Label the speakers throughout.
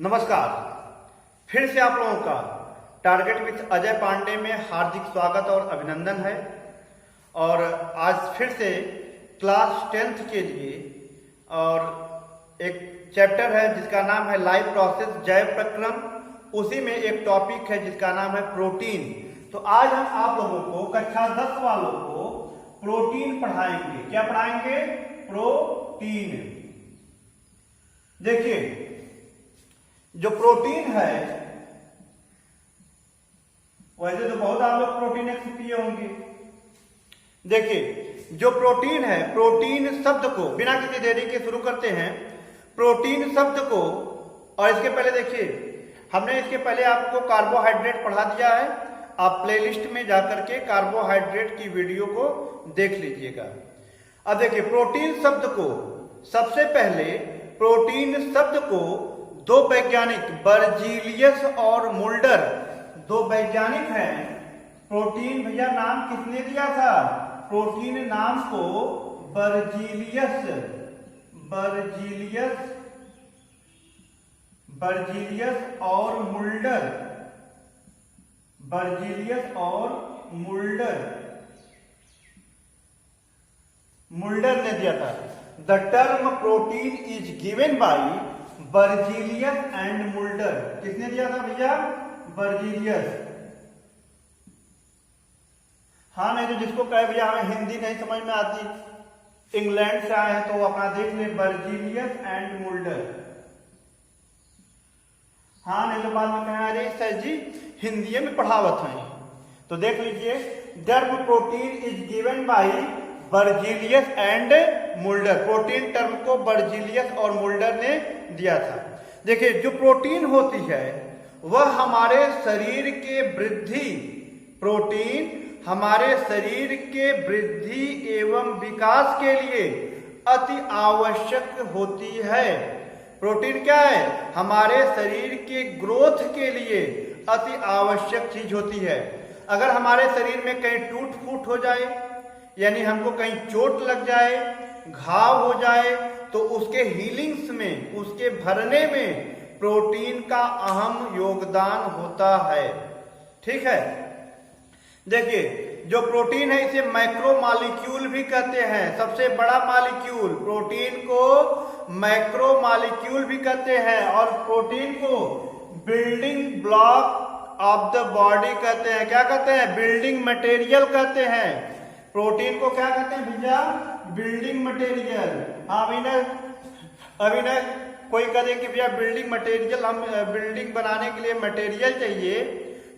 Speaker 1: नमस्कार। फिर से आप लोगों का टारगेट विद अजय पांडे में हार्दिक स्वागत और अभिनंदन है। और आज फिर से क्लास 10th के लिए और एक चैप्टर है जिसका नाम है लाइफ प्रोसेस जैव प्रक्रम। उसी में एक टॉपिक है जिसका नाम है प्रोटीन। तो आज हम आप लोगों को कक्षा 10 वालों को प्रोटीन पढ़ाएंगे। क्या पढ़ाएंगे? प्रोटीन। देखिए, जो प्रोटीन है, वैसे तो बहुत आप लोग प्रोटीन पिए होंगे। देखिए, जो प्रोटीन है, प्रोटीन शब्द को बिना किसी देरी के शुरू करते हैं। प्रोटीन शब्द को, और इसके पहले देखिए, हमने इसके पहले आपको कार्बोहाइड्रेट पढ़ा दिया है। आप प्लेलिस्ट में जाकर के कार्बोहाइड्रेट की वीडियो को देख लीजिएगा। अब देखिए, प्रोटीन शब्द को, सबसे पहले प्रोटीन शब्द को दो वैज्ञानिक बर्जीलियस और मुल्डर, दो वैज्ञानिक हैं। प्रोटीन भैया नाम किसने दिया था? प्रोटीन नाम को बर्जीलियस और मुल्डर, बर्जीलियस और मुल्डर ने दिया था। The term protein is given by Berzelius and Mulder. किसने दिया था भैया? बर्जीलियस। हाँ, नहीं तो जिसको कहे भैया हमें हिंदी नहीं समझ में आती, इंग्लैंड से आए हैं, तो वो अपना देख ले, बर्जीलियस एंड मुल्डर। हाँ, नहीं तो बाद में कहें अरे सर जी हिंदी में पढ़ावत है, तो देख लीजिए, term protein is given by Berzelius and Mulder. Protein term को बर्जीलियस और मुल्डर ने दिया था। देखिए, जो प्रोटीन होती है वह हमारे शरीर के वृद्धि, प्रोटीन हमारे शरीर के वृद्धि एवं विकास के लिए अति आवश्यक होती है। प्रोटीन क्या है? हमारे शरीर के ग्रोथ के लिए अति आवश्यक चीज होती है। अगर हमारे शरीर में कहीं टूट फूट हो जाए, यानी हमको कहीं चोट लग जाए, घाव हो जाए, तो उसके हीलिंग्स में, उसके भरने में प्रोटीन का अहम योगदान होता है। ठीक है। देखिए, जो प्रोटीन है इसे मैक्रो मॉलिक्यूल भी कहते हैं। सबसे बड़ा मॉलिक्यूल, प्रोटीन को मैक्रो मॉलिक्यूल भी कहते हैं। और प्रोटीन को building block of the body कहते हैं। क्या कहते हैं? बिल्डिंग मटेरियल कहते हैं। प्रोटीन को क्या कहते हैं भैया? Building material. अभी ना कोई कहे कि भैया बिल्डिंग मटेरियल, हम बिल्डिंग बनाने के लिए मटेरियल चाहिए,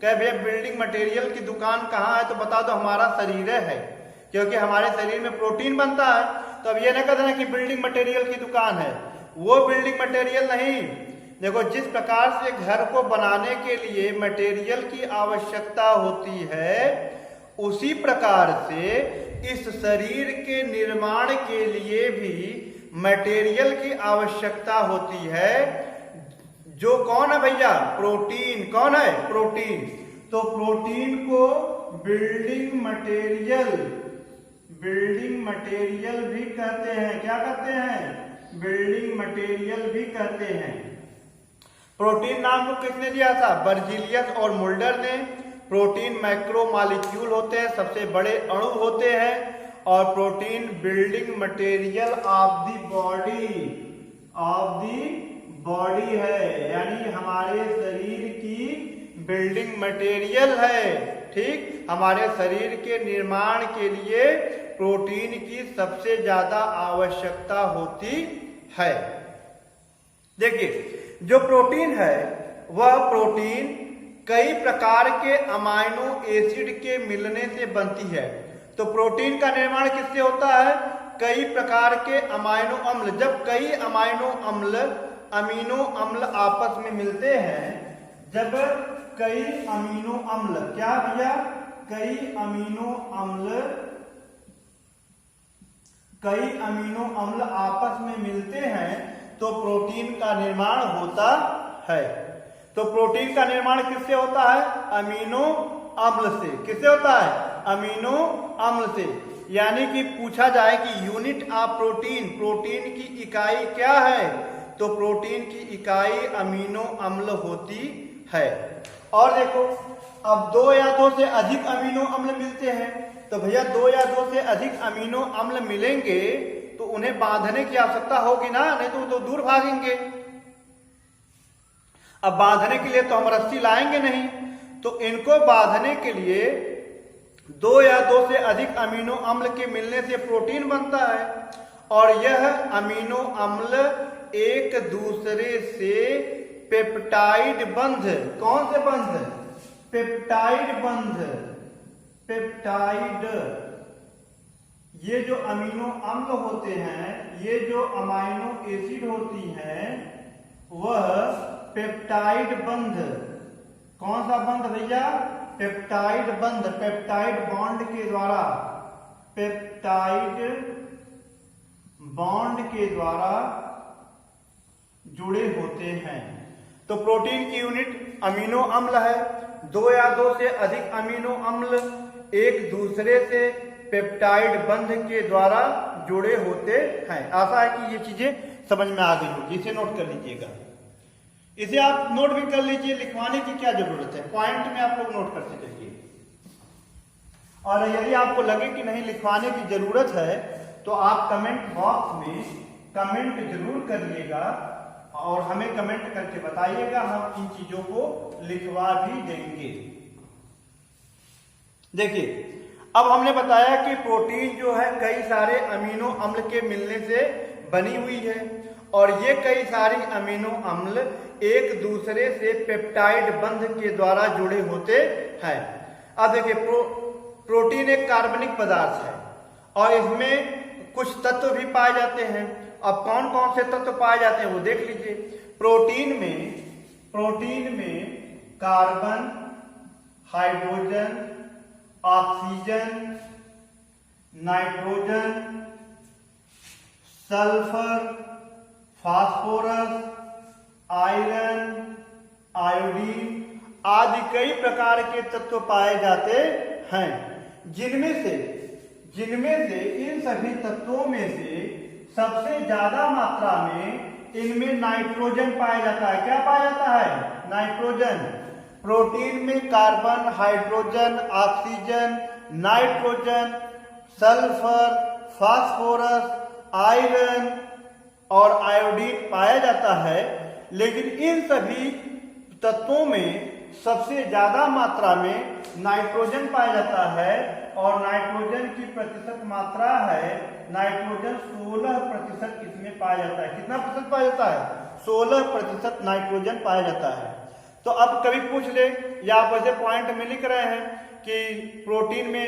Speaker 1: कहे भैया बिल्डिंग मटेरियल की दुकान कहाँ है, तो बता दो हमारा शरीर है, क्योंकि हमारे शरीर में प्रोटीन बनता है। तो अब ये ना कहते हैं कि बिल्डिंग मटेरियल की दुकान है, वो बिल्डिंग मटेरियल नहीं। देखो, जिस प्रकार से घर को बनाने के लिए मटेरियल की आवश्यकता होती है, उसी प्रकार से इस शरीर के निर्माण के लिए भी मटेरियल की आवश्यकता होती है। जो कौन है भैया? प्रोटीन। कौन है? प्रोटीन। तो प्रोटीन को बिल्डिंग मटेरियल भी कहते हैं। क्या कहते हैं? बिल्डिंग मटेरियल भी कहते हैं। प्रोटीन नाम को किसने दिया था? बर्जीलियस और मुल्डर ने। प्रोटीन मैक्रो मॉलिक्यूल होते हैं, सबसे बड़े अणु होते हैं। और protein building material of the body है, यानी हमारे शरीर की बिल्डिंग मटेरियल है। ठीक, हमारे शरीर के निर्माण के लिए प्रोटीन की सबसे ज्यादा आवश्यकता होती है। देखिए, जो प्रोटीन है वह प्रोटीन कई प्रकार के अमाइनो एसिड के मिलने से बनती है। तो प्रोटीन का निर्माण किससे होता है? कई प्रकार के अमाइनो अम्ल। जब कई अमीनो अम्ल आपस में मिलते हैं, जब कई अमीनो अम्ल, क्या भैया? कई अमीनो अम्ल आपस में मिलते हैं तो प्रोटीन का निर्माण होता है। तो प्रोटीन का निर्माण किससे होता है? अमीनो अम्ल से। किससे होता है? अमीनो अम्ल से। यानी कि पूछा जाए कि यूनिट ऑफ प्रोटीन, प्रोटीन की इकाई क्या है, तो प्रोटीन की इकाई अमीनो अम्ल होती है। और देखो, अब 2 या 2 से अधिक अमीनो अम्ल मिलते हैं, तो भैया 2 या 2 से अधिक अमीनो अम्ल मिलेंगे तो उन्हें बांधने की आवश्यकता होगी ना, नहीं तो वो तो दूर भागेंगे। अब बांधने के लिए तो हम रस्सी लाएंगे नहीं, तो इनको बांधने के लिए 2 या 2 से अधिक अमीनो अम्ल के मिलने से प्रोटीन बनता है। और यह अमीनो अम्ल एक दूसरे से पेप्टाइड बंध, कौन से बंध? पेप्टाइड बंध, पेप्टाइड, ये जो अमीनो अम्ल होते हैं, ये जो अमाइनो एसिड होती हैं, वह पेप्टाइड बंध, कौन सा बंध भैया? पेप्टाइड बंध, पेप्टाइड बॉन्ड के द्वारा, पेप्टाइड बॉन्ड के द्वारा जुड़े होते हैं। तो प्रोटीन की यूनिट अमीनो अम्ल है। 2 या 2 से अधिक अमीनो अम्ल एक दूसरे से पेप्टाइड बंध के द्वारा जुड़े होते हैं। आशा है कि ये चीजें समझ में आ गई होगी, इसे नोट कर लीजिएगा। इसे आप नोट भी कर लीजिए, लिखवाने की क्या जरूरत है, पॉइंट में आप लोग नोट करते जाइए। और यदि आपको लगे कि नहीं लिखवाने की जरूरत है तो आप कमेंट बॉक्स में कमेंट जरूर करिएगा और हमें कमेंट करके बताइएगा, हम इन चीजों को लिखवा भी देंगे। देखिए, अब हमने बताया कि प्रोटीन जो है कई सारे अमीनो अम्ल के मिलने से बनी हुई है और ये कई सारी अमीनो अम्ल एक दूसरे से पेप्टाइड बंध के द्वारा जुड़े होते हैं। अब देखिए, प्रोटीन एक कार्बनिक पदार्थ है और इसमें कुछ तत्व भी पाए जाते हैं। अब कौन कौन से तत्व पाए जाते हैं वो देख लीजिए। प्रोटीन में carbon, hydrogen, oxygen, nitrogen, sulphur, phosphorus, iron, iodine आदि कई प्रकार के तत्व पाए जाते हैं, जिनमें से इन सभी तत्वों में से सबसे ज्यादा मात्रा में इनमें नाइट्रोजन पाया जाता है। क्या पाया जाता है? नाइट्रोजन। प्रोटीन में carbon, hydrogen, oxygen, nitrogen, sulphur, phosphorus, iron और आयोडीन पाया जाता है, लेकिन इन सभी तत्वों में सबसे ज्यादा मात्रा में नाइट्रोजन पाया जाता है और नाइट्रोजन की प्रतिशत मात्रा है, नाइट्रोजन 16% इसमें पाया जाता है। कितना प्रतिशत पाया जाता है? 16% नाइट्रोजन पाया जाता है। तो अब कभी पूछ ले या आप वैसे पॉइंट में लिख रहे हैं कि प्रोटीन में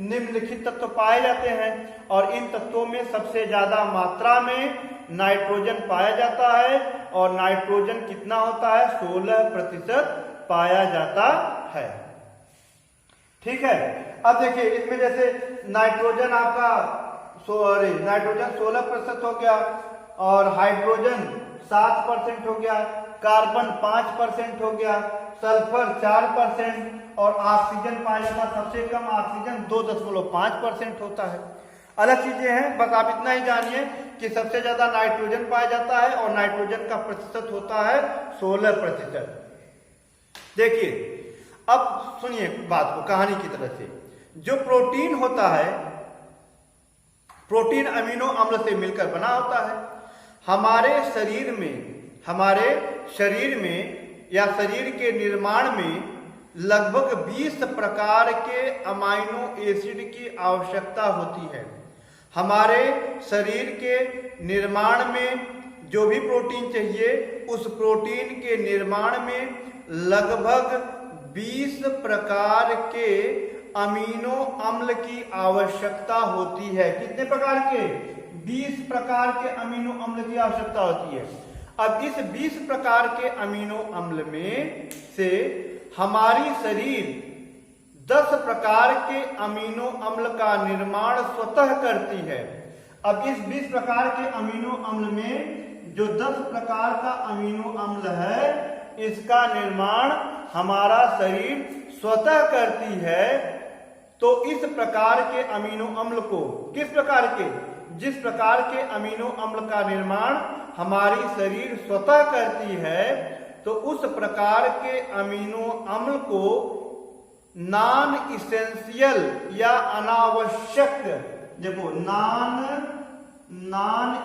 Speaker 1: निम्नलिखित तत्व पाए जाते हैं और इन तत्वों में सबसे ज्यादा मात्रा में नाइट्रोजन पाया जाता है और नाइट्रोजन कितना होता है? 16% पाया जाता है। ठीक है। अब देखिए, इसमें जैसे नाइट्रोजन आपका नाइट्रोजन 16% हो गया और हाइड्रोजन 7% हो गया, कार्बन 5% हो गया, सल्फर 4% और ऑक्सीजन पाया जाता है। सबसे कम ऑक्सीजन 2.5% होता है। अलग चीजें हैं, बस आप इतना ही जानिए कि सबसे ज्यादा नाइट्रोजन पाया जाता है और नाइट्रोजन का प्रतिशत होता है 16%। देखिए, अब सुनिए बात को कहानी की तरह से। जो प्रोटीन होता है, प्रोटीन अमीनो अम्ल से मिलकर बना होता है। हमारे शरीर में या शरीर के निर्माण में लगभग 20 प्रकार के अमाइनो एसिड की आवश्यकता होती है। हमारे शरीर के निर्माण में जो भी प्रोटीन चाहिए, उस प्रोटीन के निर्माण में लगभग 20 प्रकार के अमीनो अम्ल की आवश्यकता होती है। कितने प्रकार के? 20 प्रकार के अमीनो अम्ल की आवश्यकता होती है। अब इस 20 प्रकार के अमीनो अम्ल में से हमारी शरीर 10 प्रकार के अमीनो अम्ल का निर्माण स्वतः करती है। अब इस 20 प्रकार के अमीनो अम्ल में जो 10 प्रकार का अमीनो अम्ल है, इसका निर्माण हमारा शरीर स्वतः करती है। तो इस प्रकार के अमीनो अम्ल को, किस प्रकार के? जिस प्रकार के अमीनो अम्ल का निर्माण हमारी शरीर स्वतः करती है, तो उस प्रकार के अमीनो अम्ल को नॉन इसेंशियल या अनावश्यक, देखो नॉन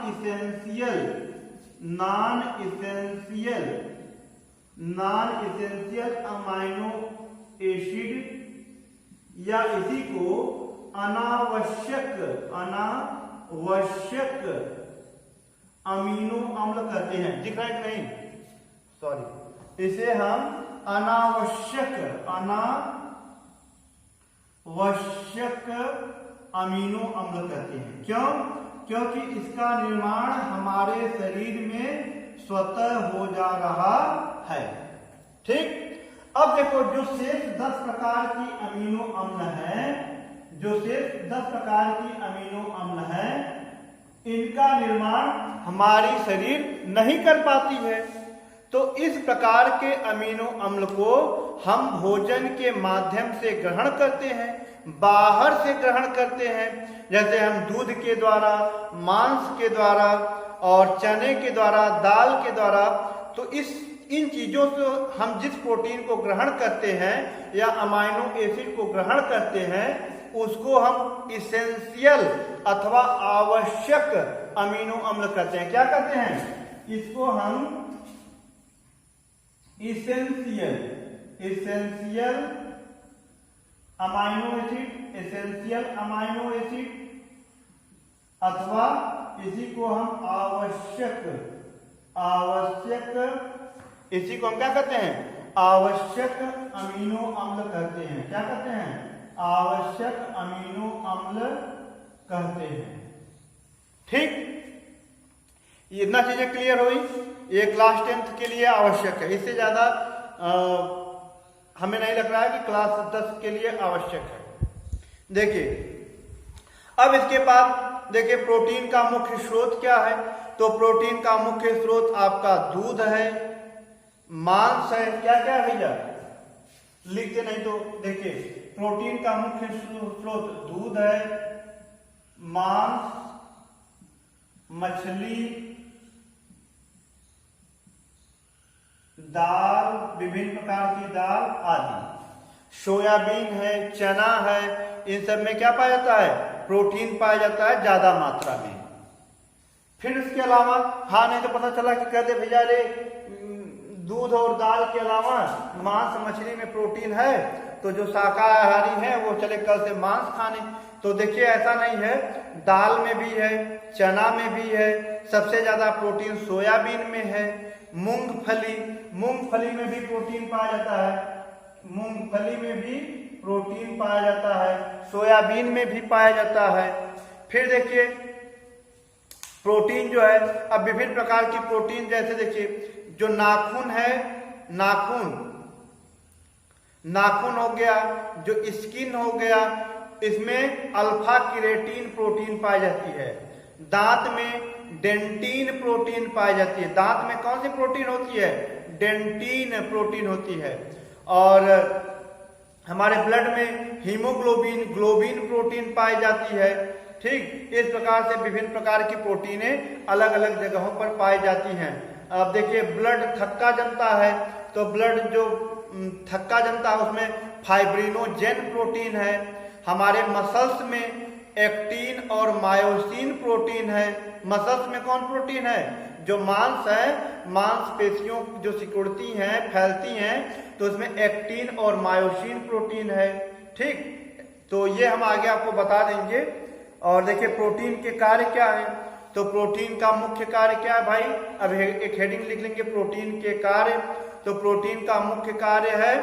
Speaker 1: इसेंशियल अमाइनो एसिड या इसी को अनावश्यक अमीनो अम्ल कहते हैं। दिख रहा है कि नहीं? सॉरी, इसे हम अनावश्यक अमीनो अम्ल कहते हैं। क्यों? क्योंकि इसका निर्माण हमारे शरीर में स्वतः हो जा रहा है। ठीक, अब देखो जो शेष 10 प्रकार की अमीनो अम्ल है, इनका निर्माण हमारी शरीर नहीं कर पाती है। तो इस प्रकार के अमीनो अम्ल को हम भोजन के माध्यम से ग्रहण करते हैं, बाहर से ग्रहण करते हैं, जैसे हम दूध के द्वारा, मांस के द्वारा और चने के द्वारा, दाल के द्वारा। तो इन चीजों से हम जिस प्रोटीन को ग्रहण करते हैं या अमाइनो एसिड को ग्रहण करते हैं, उसको हम इसेंशियल अथवा आवश्यक अमीनो अम्ल कहते हैं। क्या कहते हैं? इसको हम इसेंशियल अमाइनो एसिड अथवा इसी को हम इसी को हम क्या कहते हैं? आवश्यक अमीनो अम्ल कहते हैं। क्या कहते हैं? आवश्यक अमीनो अम्ल कहते हैं। ठीक, इतना चीजें क्लियर हुई। ये क्लास 10th के लिए आवश्यक है, इससे ज्यादा हमें नहीं लग रहा है कि क्लास 10 के लिए आवश्यक है। देखिए, अब इसके बाद देखिए प्रोटीन का मुख्य स्रोत क्या है। तो प्रोटीन का मुख्य स्रोत आपका दूध है, मांस है। क्या क्या है भैया? लिखते नहीं तो देखिए, प्रोटीन का मुख्य स्रोत दूध है, मांस, मछली, दाल, विभिन्न प्रकार की दाल आदि, सोयाबीन है, चना है, इन सब में क्या पाया जाता है? प्रोटीन पाया जाता है ज्यादा मात्रा में। फिर इसके अलावा, हाँ नहीं तो पता चला कि कहते भैया रे दूध और दाल के अलावा मांस मछली में प्रोटीन है, तो जो शाकाहारी है वो चले कल से मांस खाने। तो देखिए ऐसा नहीं है, दाल में भी है, चना में भी है, सबसे ज्यादा प्रोटीन सोयाबीन में है। मूंगफली में भी प्रोटीन पाया जाता है, मूंगफली में भी प्रोटीन पाया जाता है, सोयाबीन में भी पाया जाता है। फिर देखिए प्रोटीन जो है, अब विभिन्न प्रकार की प्रोटीन, जैसे देखिए जो नाखून है, नाखून हो गया, जो स्किन हो गया, इसमें अल्फा केराटिन प्रोटीन पाई जाती है। दांत में डेंटिन प्रोटीन पाई जाती है। दांत में कौन सी प्रोटीन होती है? डेंटिन प्रोटीन होती है। और हमारे ब्लड में ग्लोबिन प्रोटीन पाई जाती है। ठीक, इस प्रकार से विभिन्न प्रकार की प्रोटीनें अलग अलग जगहों पर पाई जाती हैं। अब देखिए ब्लड थक्का जमता है, तो ब्लड जो थक्का जमता है उसमें फाइब्रिनोजेन प्रोटीन है। हमारे मसल्स में एक्टिन और मायोसिन प्रोटीन है। मसल्स में कौन प्रोटीन है? जो मांस है, मांसपेशियों जो सिकुड़ती हैं, फैलती हैं, तो उसमें एक्टिन और मायोसिन प्रोटीन है। ठीक, तो ये हम आगे आपको बता देंगे। और देखिए प्रोटीन के कार्य क्या है। तो प्रोटीन का मुख्य कार्य क्या है भाई? अब एक हेडिंग लिख लेंगे, प्रोटीन के कार्य। तो प्रोटीन का मुख्य कार्य है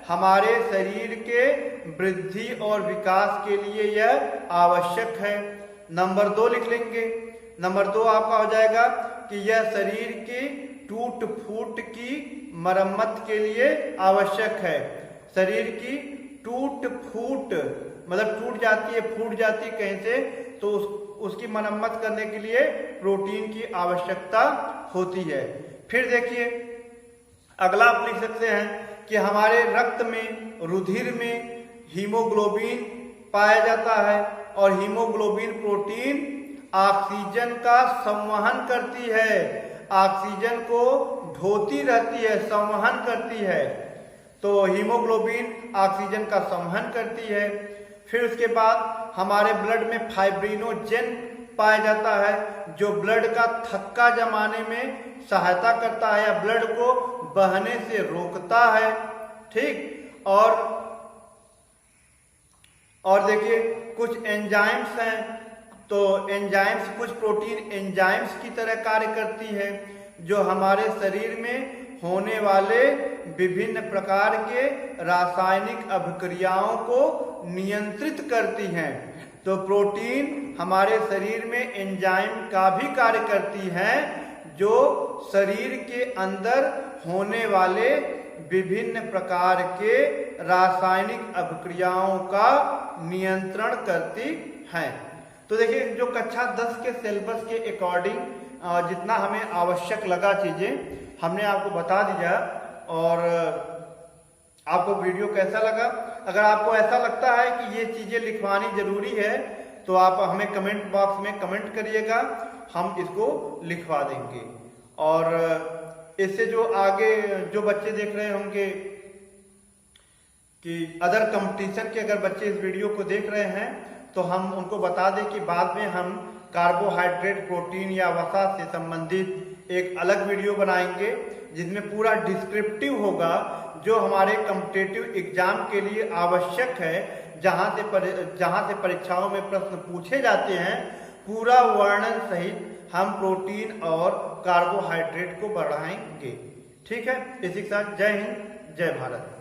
Speaker 1: हमारे शरीर के वृद्धि और विकास के लिए यह आवश्यक है। नंबर 2 लिख लेंगे। नंबर 2 आपका हो जाएगा कि यह शरीर की टूट फूट की मरम्मत के लिए आवश्यक है। शरीर की टूट फूट मतलब टूट जाती है, फूट जाती है कहीं से, तो उसकी मरम्मत करने के लिए प्रोटीन की आवश्यकता होती है। फिर देखिए अगला आप लिख सकते हैं कि हमारे रक्त में, रुधिर में हीमोग्लोबिन पाया जाता है और हीमोग्लोबिन प्रोटीन ऑक्सीजन का संवहन करती है, ऑक्सीजन को ढोती रहती है, संवहन करती है। तो हीमोग्लोबिन ऑक्सीजन का संवहन करती है। फिर उसके बाद हमारे ब्लड में फाइब्रिनोजेन पाया जाता है जो ब्लड का थक्का जमाने में सहायता करता है या ब्लड को बहने से रोकता है। ठीक, और देखिए कुछ एंजाइम्स हैं, तो एंजाइम्स, कुछ प्रोटीन एंजाइम्स की तरह कार्य करती है जो हमारे शरीर में होने वाले विभिन्न प्रकार के रासायनिक अभिक्रियाओं को नियंत्रित करती हैं। तो प्रोटीन हमारे शरीर में एंजाइम का भी कार्य करती हैं जो शरीर के अंदर होने वाले विभिन्न प्रकार के रासायनिक अभिक्रियाओं का नियंत्रण करती हैं। तो देखिए जो कक्षा 10 के सिलेबस के अकॉर्डिंग जितना हमें आवश्यक लगा चीजें हमने आपको बता दिया। और आपको वीडियो कैसा लगा? अगर आपको ऐसा लगता है कि ये चीजें लिखवानी जरूरी है तो आप हमें कमेंट बॉक्स में कमेंट करिएगा, हम इसको लिखवा देंगे। और इससे जो आगे जो बच्चे देख रहे होंगे कि अदर कंपटीशन के अगर बच्चे इस वीडियो को देख रहे हैं तो हम उनको बता दें कि बाद में हम कार्बोहाइड्रेट, प्रोटीन या वसा से संबंधित एक अलग वीडियो बनाएंगे जिसमें पूरा डिस्क्रिप्टिव होगा जो हमारे कॉम्पिटिटिव एग्जाम के लिए आवश्यक है, जहां से परीक्षाओं में प्रश्न पूछे जाते हैं। पूरा वर्णन सहित हम प्रोटीन और कार्बोहाइड्रेट को बढ़ाएंगे। ठीक है, इसी के साथ जय हिंद, जय भारत।